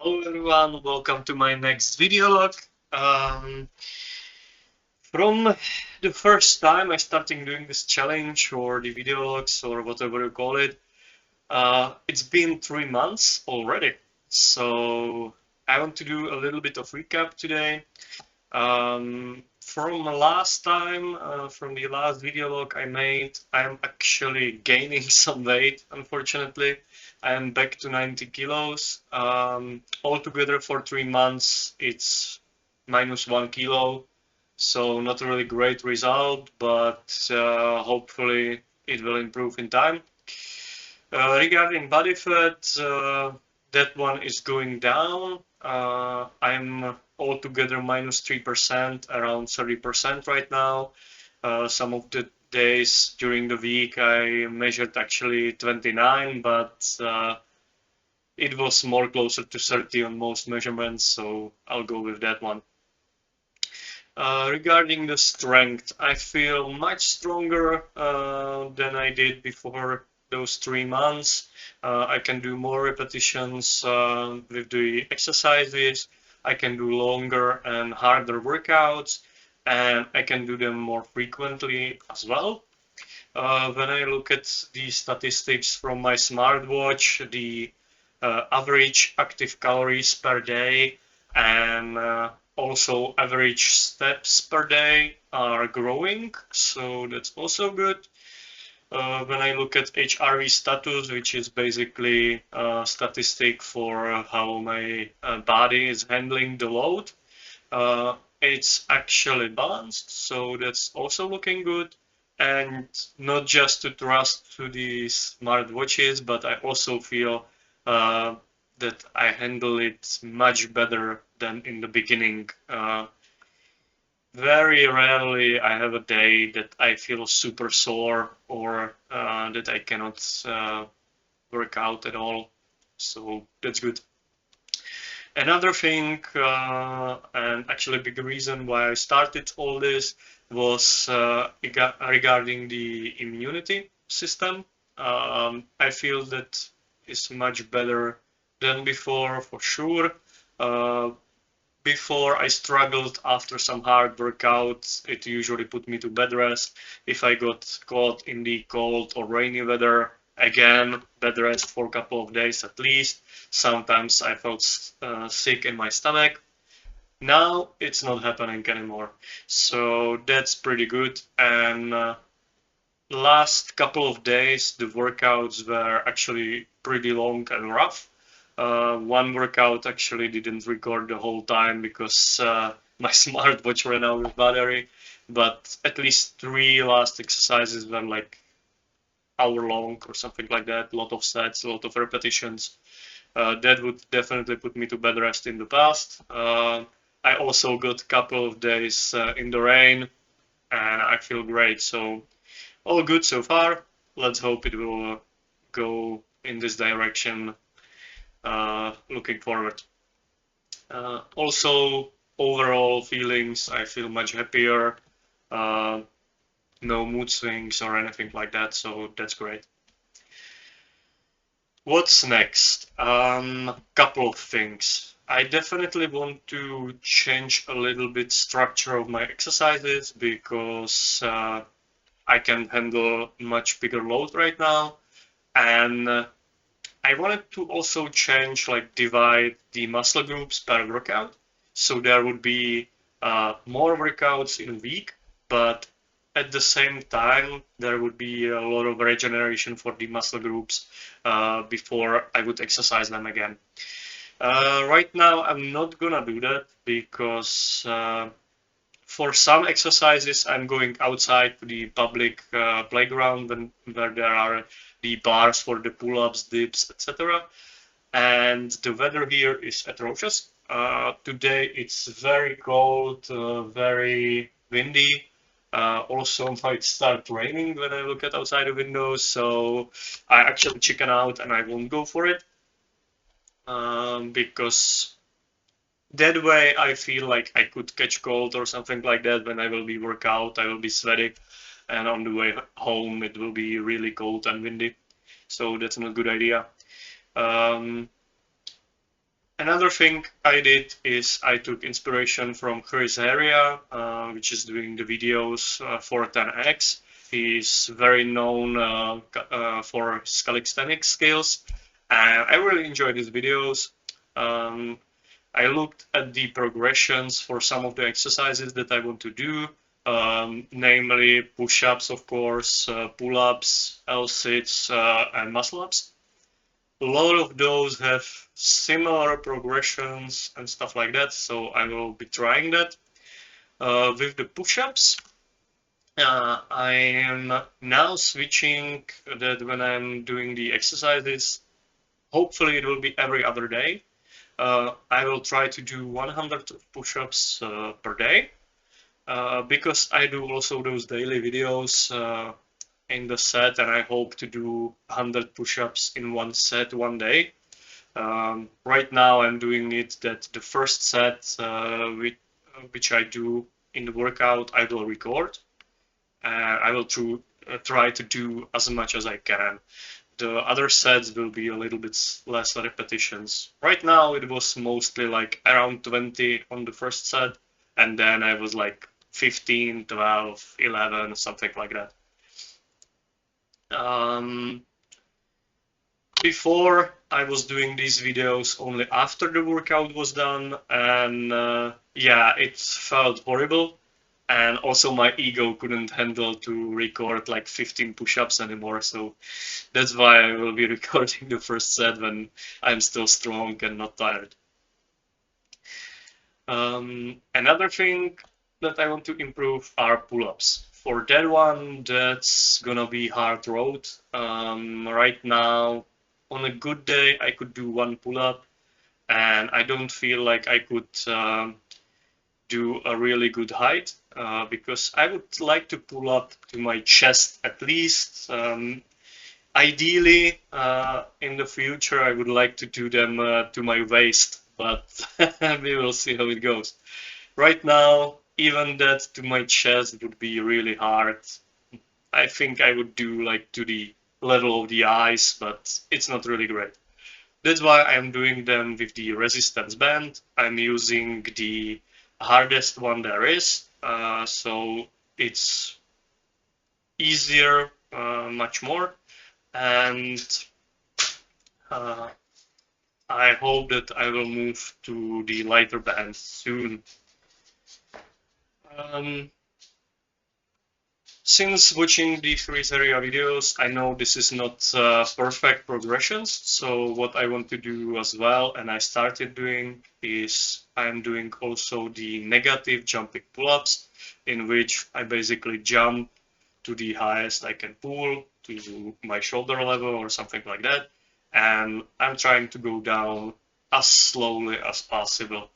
Hello everyone, welcome to my next video log. From the first time I started doing this challenge or the video logs or whatever you call it, it's been 3 months already. So I want to do a little bit of recap today. From last time, from the last video log I made, I'm actually gaining some weight, unfortunately. I am back to 90 kilos. Altogether for 3 months, it's minus 1 kilo. So not a really great result, but hopefully it will improve in time. Regarding body fat, that one is going down. I'm altogether minus 3%, around 30% right now. Some of the days during the week I measured actually 29, but it was more closer to 30 on most measurements, so I'll go with that one. Regarding the strength, I feel much stronger than I did before those 3 months. I can do more repetitions with the exercises. I can do longer and harder workouts, and I can do them more frequently as well. When I look at the statistics from my smartwatch, the average active calories per day and also average steps per day are growing, so that's also good. When I look at HRV status, which is basically a statistic for how my body is handling the load, it's actually balanced, so that's also looking good. And not just to trust to the smart watches, but I also feel uh, that I handle it much better than in the beginning. Very rarely I have a day that I feel super sore or that I cannot work out at all. So that's good. Another thing, and actually a big reason why I started all this was regarding the immunity system. I feel that is much better than before, for sure. Uh, Before I struggled after some hard workouts, it usually put me to bed rest. If I got caught in the cold or rainy weather, again, bed rest for a couple of days at least. Sometimes I felt sick in my stomach. Now it's not happening anymore. So that's pretty good. And last couple of days, the workouts were actually pretty long and rough. One workout actually didn't record the whole time because my smartwatch ran out of battery. But at least three last exercises were like hour long or something like that. A lot of sets, a lot of repetitions. That would definitely put me to bed rest in the past. I also got a couple of days in the rain, and I feel great. So all good so far. Let's hope it will go in this direction. Looking forward. Also, overall feelings, I feel much happier. Uh, no mood swings or anything like that, so that's great. What's next? Couple of things. I definitely want to change a little bit structure of my exercises because I can handle much bigger load right now, and I wanted to also change, like divide the muscle groups per workout. So there would be more workouts in a week, but at the same time, there would be a lot of regeneration for the muscle groups before I would exercise them again. Right now, I'm not gonna do that because for some exercises, I'm going outside to the public playground where there are the bars for the pull-ups, dips, etc. And the weather here is atrocious. Today it's very cold, very windy. Also might start raining when I look at outside the windows, so I actually chicken out and I won't go for it because that way I feel like I could catch cold or something like that when I will be work out. I will be sweaty, and on the way home it will be really cold and windy. So that's not a good idea. Um, Another thing I did is I took inspiration from Chris Area, which is doing the videos for 10x. He's very known for his calisthenics skills, and I really enjoyed his videos. Um, I looked at the progressions for some of the exercises that I want to do, namely push-ups, of course, pull-ups, L-sits, and muscle-ups. A lot of those have similar progressions and stuff like that, so I will be trying that. With the push-ups, I am now switching that when I'm doing the exercises, hopefully it will be every other day. I will try to do 100 push-ups per day because I do also those daily videos in the set, and I hope to do 100 push-ups in one set one day. Right now I'm doing it that the first set which I do in the workout I will record. I will try to do as much as I can. The other sets will be a little bit less repetitions. Right now it was mostly like around 20 on the first set, and then I was like 15, 12, 11, something like that. Before I was doing these videos only after the workout was done, and yeah, it felt horrible. And also my ego couldn't handle to record like 15 push-ups anymore, so that's why I will be recording the first set when I'm still strong and not tired. Another thing that I want to improve are pull-ups. For that one, that's gonna be hard road. Right now, on a good day, I could do one pull-up, and I don't feel like I could do a really good height because I would like to pull up to my chest at least. Ideally, in the future, I would like to do them to my waist, but we will see how it goes. Right now, even that to my chest would be really hard. I think I would do like to the level of the eyes, but it's not really great. That's why I'm doing them with the resistance band. I'm using the hardest one there is, so it's easier, much more, and uh, I hope that I will move to the lighter band soon. Um, Since watching the Freeze area videos, I know this is not perfect progressions. So what I want to do as well, and I started doing, is I'm doing also the negative jumping pull-ups, in which I basically jump to the highest I can pull to my shoulder level or something like that. And I'm trying to go down as slowly as possible.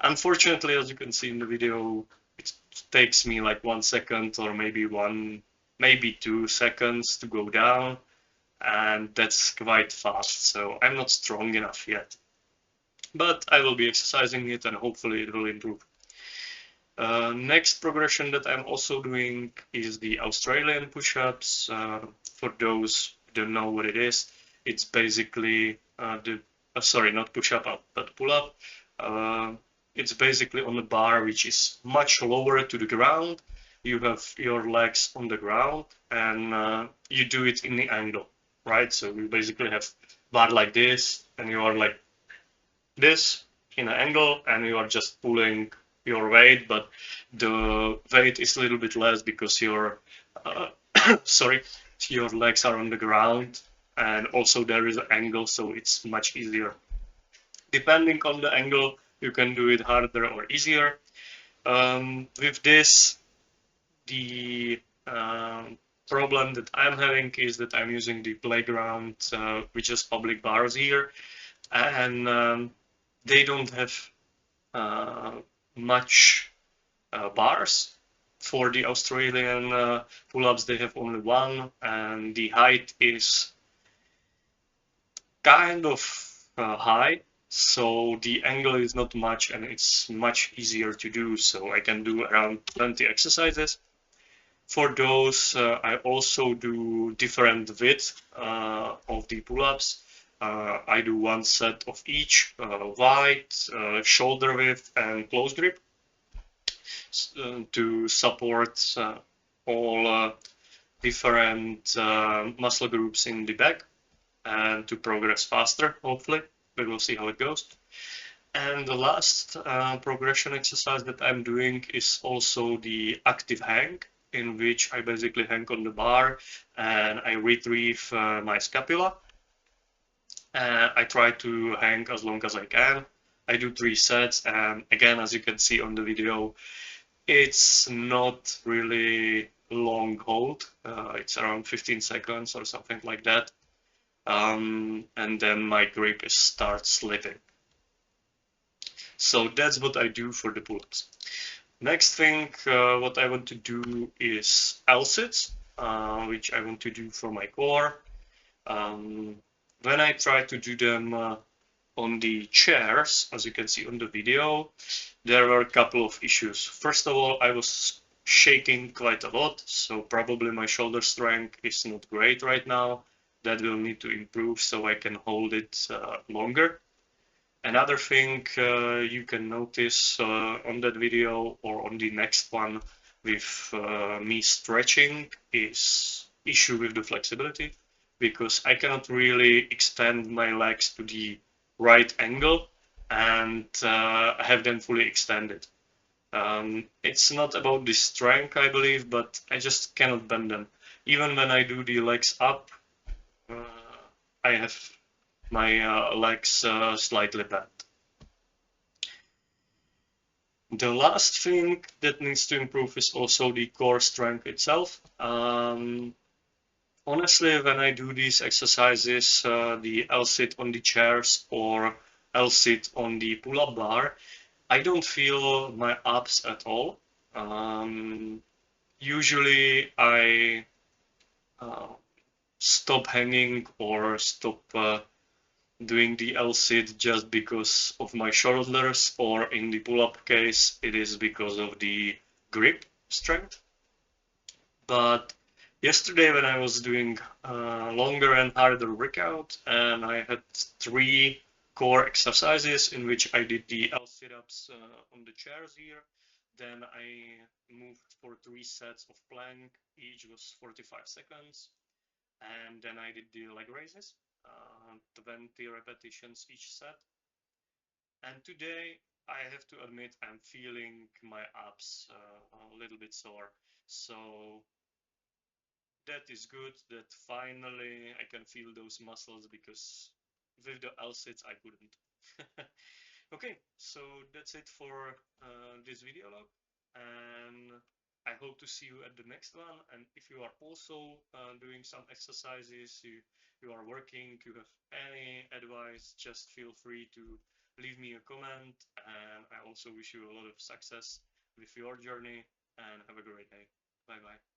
Unfortunately, as you can see in the video, it takes me like 1 second or maybe 2 seconds to go down, and that's quite fast. So I'm not strong enough yet, but I will be exercising it and hopefully it will improve. Next progression that I'm also doing is the Australian push-ups. For those who don't know what it is, it's basically sorry, not push-up, but pull-up. It's basically on a bar which is much lower to the ground. You have your legs on the ground and you do it in the angle, right? So you basically have bar like this and you are like this in an angle and you are just pulling your weight, but the weight is a little bit less because your sorry, your legs are on the ground, and also there is an angle, so it's much easier. Depending on the angle, you can do it harder or easier. With this, the problem that I'm having is that I'm using the playground, which is public bars here, and they don't have much bars. For the Australian pull-ups, they have only one, and the height is kind of high, so the angle is not much and it's much easier to do. So I can do around 20 exercises. For those, I also do different width of the pull-ups. I do one set of each, wide, shoulder width, and close grip to support all different muscle groups in the back and to progress faster, hopefully. We will see how it goes. And the last progression exercise that I'm doing is also the active hang, in which I basically hang on the bar and I retrieve my scapula. I try to hang as long as I can. I do 3 sets, and again, as you can see on the video, it's not really long hold. It's around 15 seconds or something like that. And then my grip starts slipping. So that's what I do for the pull-ups. Next thing, what I want to do is L-sits, which I want to do for my core. When I try to do them on the chairs, as you can see on the video, there were a couple of issues. First of all, I was shaking quite a lot, so probably my shoulder strength is not great right now. That will need to improve so I can hold it longer. Another thing you can notice on that video or on the next one with me stretching is issue with the flexibility, because I cannot really extend my legs to the right angle and have them fully extended. It's not about the strength, I believe, but I just cannot bend them. Even when I do the legs up, uh, I have my legs slightly bent. The last thing that needs to improve is also the core strength itself. Honestly, when I do these exercises, the L-sit on the chairs or L-sit on the pull-up bar, I don't feel my abs at all. Usually I uh, stop hanging or stop doing the L-sit just because of my shoulders, or in the pull-up case, it is because of the grip strength. But yesterday when I was doing longer and harder workout, and I had 3 core exercises in which I did the L sit-ups on the chairs here. Then I moved for 3 sets of plank, each was 45 seconds. And then I did the leg raises, 20 repetitions each set. And today, I have to admit, I'm feeling my abs a little bit sore. So that is good that finally I can feel those muscles, because with the L-sits I couldn't. Okay, so that's it for this video log, and I hope to see you at the next one. And if you are also doing some exercises, you are working, you have any advice, just feel free to leave me a comment. And I also wish you a lot of success with your journey, and have a great day. Bye bye.